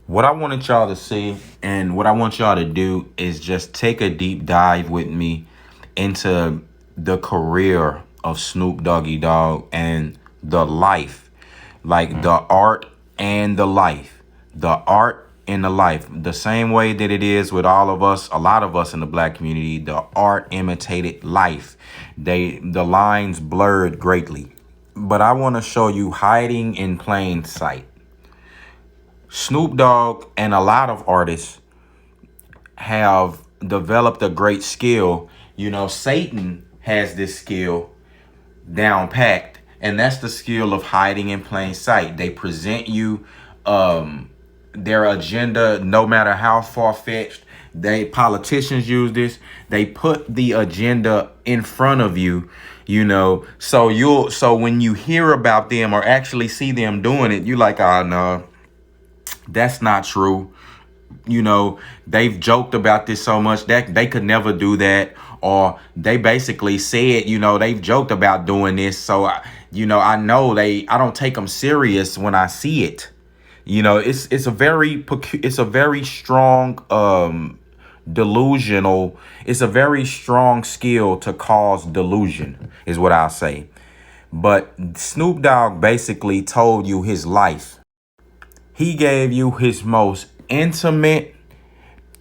What I wanted y'all to see and what I want y'all to do is just take a deep dive with me into the career of Snoop Doggy Dogg and the life, like the art and the life, the art and the life. The same way that it is with all of us, a lot of us in the black community, the art imitated life. The lines blurred greatly. But I want to show you hiding in plain sight. Snoop Dogg and a lot of artists have developed a great skill. You know, Satan has this skill down packed, and that's the skill of hiding in plain sight. They present you their agenda, no matter how far-fetched. Politicians use this. They put the agenda in front of you, so when you hear about them or actually see them doing it, you like, oh no, that's not true. They've joked about this so much that they could never do that. Or they basically said, they've joked about doing this. So, I know I don't take them serious when I see it. It's a very strong, delusional. It's a very strong skill to cause delusion is what I'll say. But Snoop Dogg basically told you his life. He gave you his most intimate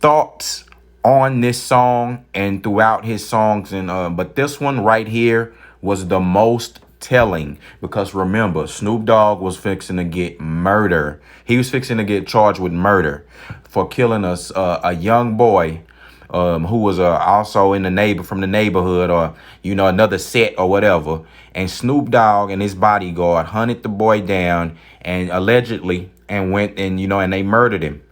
thoughts on this song and throughout his songs, and but this one right here was the most telling, because remember, Snoop Dogg was fixing to get murder. He was fixing to get charged with murder for killing a young boy who was also in from the neighborhood, or another set or whatever. And Snoop Dogg and his bodyguard hunted the boy down and allegedly and went and they murdered him.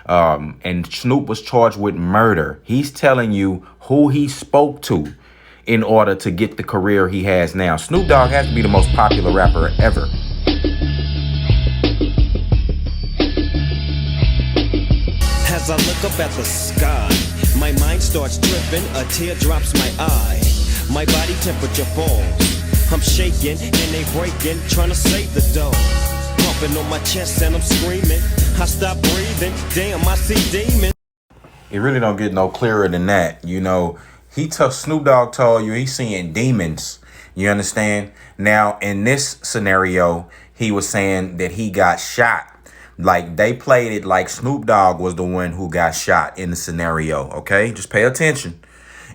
And Snoop was charged with murder. He's telling you who he spoke to in order to get the career he has now. Snoop Dogg has to be the most popular rapper ever. As I look up at the sky, my mind starts tripping, a tear drops my eye. My body temperature falls. I'm shaking and they breaking, trying to save the dough. Pumping on my chest and I'm screaming. I stop breathing, damn, I see demons. It really don't get no clearer than that. Snoop Dogg told you he's seeing demons. You understand? Now, in this scenario, he was saying that he got shot. Like, they played it like Snoop Dogg was the one who got shot in the scenario, okay? Just pay attention.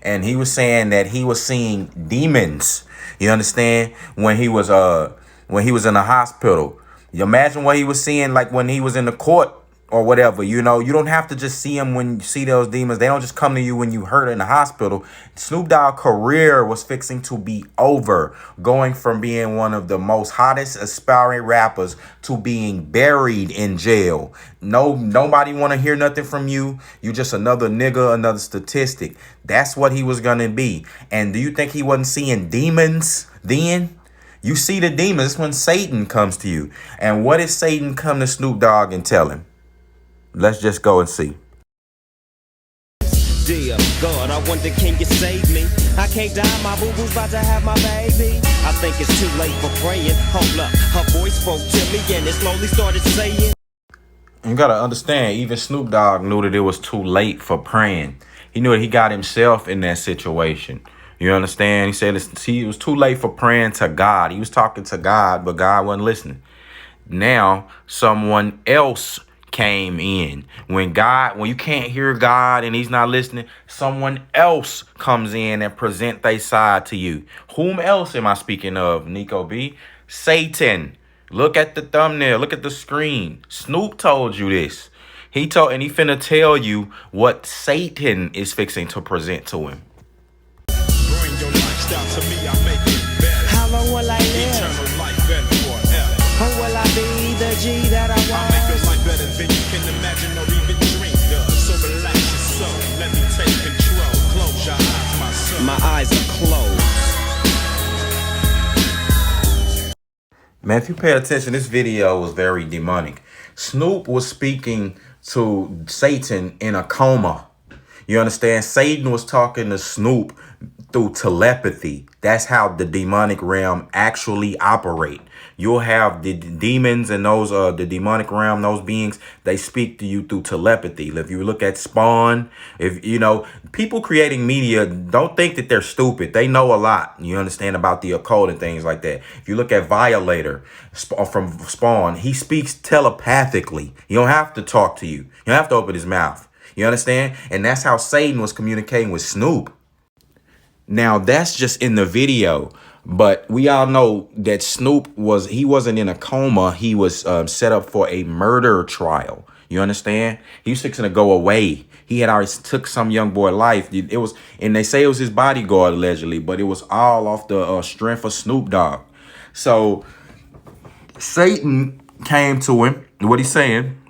And he was saying that he was seeing demons. You understand? When he was in the hospital. You imagine what he was seeing, like when he was in the court or whatever. You don't have to just see him when you see those demons. They don't just come to you when you hurt in the hospital. Snoop Dogg's career was fixing to be over, going from being one of the most hottest aspiring rappers to being buried in jail. Nobody want to hear nothing from you. You just another nigga, another statistic. That's what he was going to be. And do you think he wasn't seeing demons then? You see the demons. It's when Satan comes to you. And what did Satan come to Snoop Dogg and tell him? Let's just go and see. Dear God, I wonder, can you save me? I can't die, my boo-boo's about to have my baby. I think it's too late for praying. Hold up, her voice spoke to me and it slowly started saying. You gotta understand, even Snoop Dogg knew that it was too late for praying. He knew that he got himself in that situation. You understand? He said it was too late for praying to God. He was talking to God, but God wasn't listening. Now, someone else came in. When you can't hear God and he's not listening, someone else comes in and present their side to you. Whom else am I speaking of, Nico B? Satan. Look at the thumbnail. Look at the screen. Snoop told you this. He finna tell you what Satan is fixing to present to him. To me, I make it better. How long will I live? Eternal life and forever. Or will I be the G that I I want? make your life better than you can imagine or even dream of. So relax your soul, let me take control. Close your eyes, my son. My eyes are closed. Man, if you pay attention, this video was very demonic. Snoop was speaking to Satan in a coma. You understand? Satan was talking to Snoop through telepathy. That's how the demonic realm actually operate. You'll have the demons and those the demonic realm, those beings, they speak to you through telepathy. If you look at Spawn, if you know, people creating media, don't think that they're stupid. They know a lot. You understand, about the occult and things like that. If you look at Violator from Spawn, he speaks telepathically. You don't have to talk to you. You don't have to open his mouth. You understand? And that's how Satan was communicating with Snoop. Now, that's just in the video, but we all know that Snoop he wasn't in a coma. He was set up for a murder trial. You understand? He was fixing to go away. He had already took some young boy life. It was, and they say it was his bodyguard allegedly, but it was all off the strength of Snoop Dogg. So Satan came to him. What he's saying?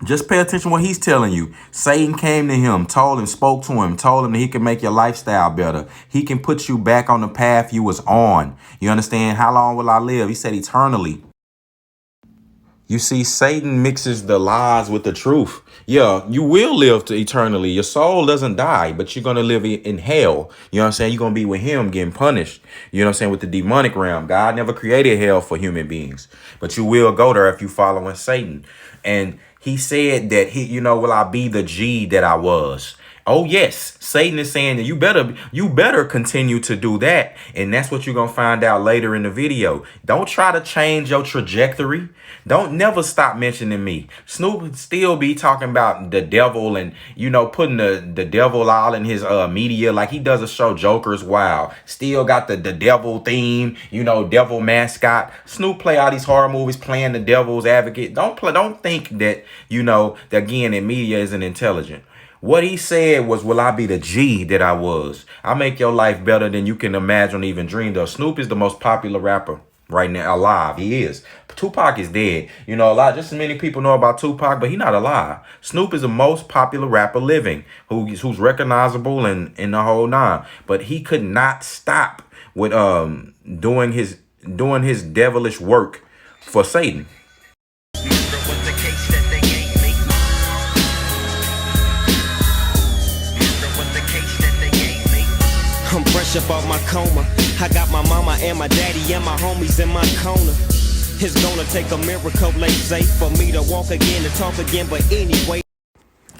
Just pay attention to what he's telling you. Satan came to him, told him, spoke to him, told him that he can make your lifestyle better. He can put you back on the path you was on. You understand? How long will I live? He said eternally. You see, Satan mixes the lies with the truth. Yeah, you will live to eternally. Your soul doesn't die, but you're going to live in hell. You know what I'm saying? You're going to be with him getting punished. You know what I'm saying? With the demonic realm. God never created hell for human beings, but you will go there if you following Satan. And he said that will I be the G that I was? Oh yes, Satan is saying that you better continue to do that, and that's what you're gonna find out later in the video. Don't try to change your trajectory. Don't never stop mentioning me. Snoop still be talking about the devil and putting the devil all in his media, like he does a show Joker's Wild. Still got the devil theme, devil mascot. Snoop play all these horror movies playing the devil's advocate. Don't think that that again in media isn't intelligent. What he said was, will I be the G that I was? I make your life better than you can imagine or even dreamed of. Snoop is the most popular rapper right now alive. He is. Tupac is dead. Just as many people know about Tupac, but he's not alive. Snoop is the most popular rapper living, who's recognizable and in the whole nine. But he could not stop with doing his devilish work for Satan. I'm fresh up off my coma. I got my mama and my daddy and my homies in my corner. It's gonna take a miracle, they say, for me to walk again, to talk again, but anyway.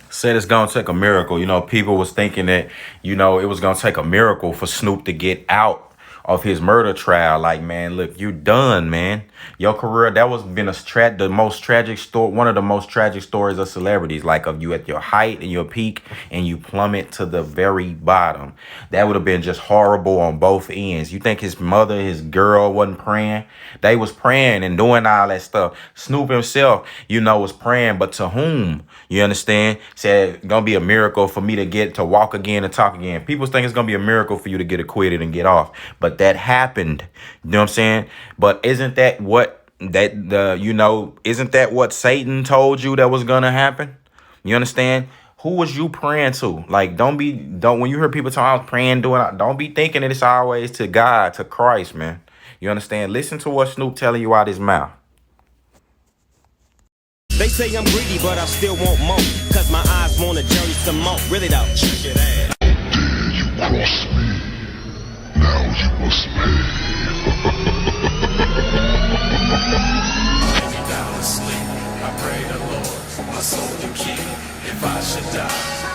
Said it's gonna take a miracle. People was thinking that, it was gonna take a miracle for Snoop to get out of his murder trial. Like, man, look, you done, man. Your career, that was been the most tragic story, one of the most tragic stories of celebrities, like of you at your height and your peak and you plummet to the very bottom. That would have been just horrible on both ends. You think his mother, his girl wasn't praying? They was praying and doing all that stuff. Snoop himself, was praying, but to whom? You understand? Said it's gonna be a miracle for me to get to walk again and talk again. People think it's gonna be a miracle for you to get acquitted and get off, but that happened. You know what I'm saying? But isn't that what isn't that what Satan told you that was gonna happen? You understand? Who was you praying to? Like, don't when you hear people talking about praying, don't be thinking that it's always to God, to Christ, man. You understand? Listen to what Snoop telling you out his mouth. They say I'm greedy, but I still want more. Cause my eyes want a journey some more. Really though. Check it out. Dare you cross me? Now you must pay. Down to sleep, I pray the Lord, my soul to keep. If I should die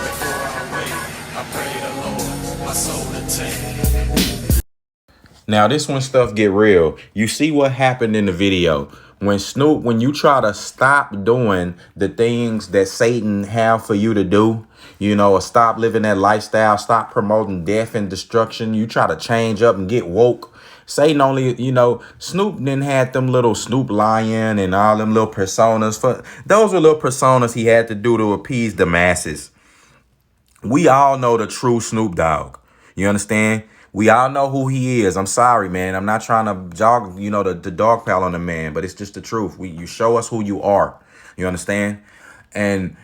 before I wake, I pray the Lord, my soul to take. Now this when stuff get real. You see what happened in the video. When you try to stop doing the things that Satan have for you to do, or stop living that lifestyle, stop promoting death and destruction, you try to change up and get woke. Satan only, Snoop didn't had them little Snoop Lion and all them little personas. Those were little personas he had to do to appease the masses. We all know the true Snoop Dogg. You understand? We all know who he is. I'm sorry, man. I'm not trying to jog, the dog pile on the man, but it's just the truth. You show us who you are. You understand? And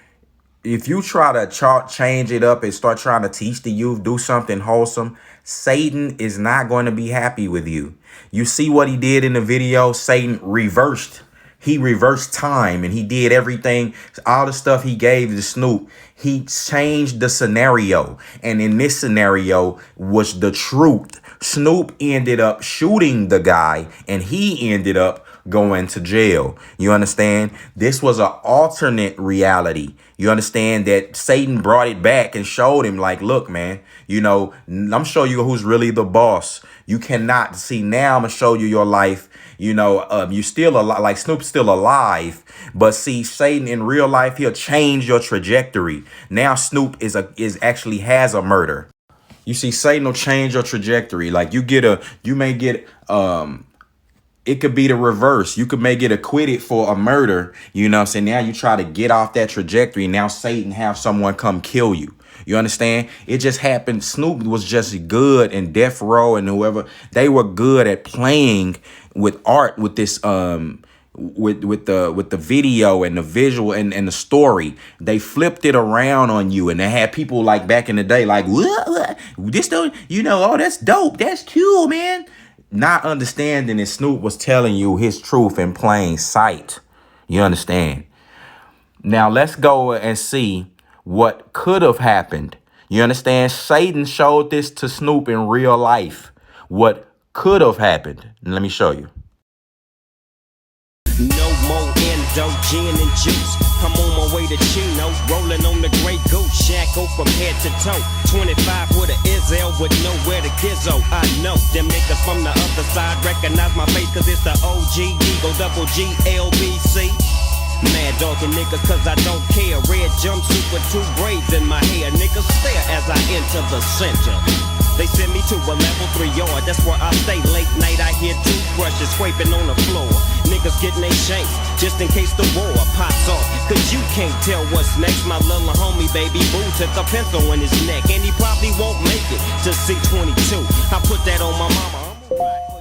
if you try to change it up and start trying to teach the youth, do something wholesome, Satan is not going to be happy with you. You see what he did in the video? Satan reversed. He reversed time and he did everything, all the stuff he gave to Snoop. He changed the scenario. And in this scenario was the truth. Snoop ended up shooting the guy, and he ended up going to jail. You understand? This was an alternate reality. You understand that Satan brought it back and showed him like, look, man, you know, I'm showing you who's really the boss. You cannot see now. I'm gonna show you your life. You know, you still alive, like Snoop's still alive, but see, Satan in real life, he'll change your trajectory. Now Snoop is actually has a murder. You see, Satan will change your trajectory. Like you may get it could be the reverse. You could may get acquitted for a murder. You know what I'm saying? Now you try to get off that trajectory. Now Satan have someone come kill you. You understand? It just happened. Snoop was just good, and Death Row and whoever, they were good at playing with art, with this with the video and the visual and the story. They flipped it around on you, and they had people like back in the day like, what? This don't, you know, oh, that's dope, that's cool, man. Not understanding that Snoop was telling you his truth in plain sight. You understand? Now let's go and see what could have happened. You understand? Satan showed this to Snoop in real life. What could have happened. Let me show you. No more endo, gin and juice. I'm on my way to Chino, rolling on the Grey Goose. Shackle from head to toe. 25 with a Izzel with nowhere to gizzo. I know them niggas from the other side recognize my face, cause it's the OG Eagle double G LBC. Mad dogging niggas cause I don't care. Red jumpsuit with 2 braids in my hair. Niggas stare as I enter the center. They send me to a level 3 yard, that's where I stay. Late night I hear toothbrushes scraping on the floor. Niggas getting they shanks, just in case the war pops off. Cause you can't tell what's next. My little homie baby boo took a pencil in his neck, and he probably won't make it to C22. I put that on my mama.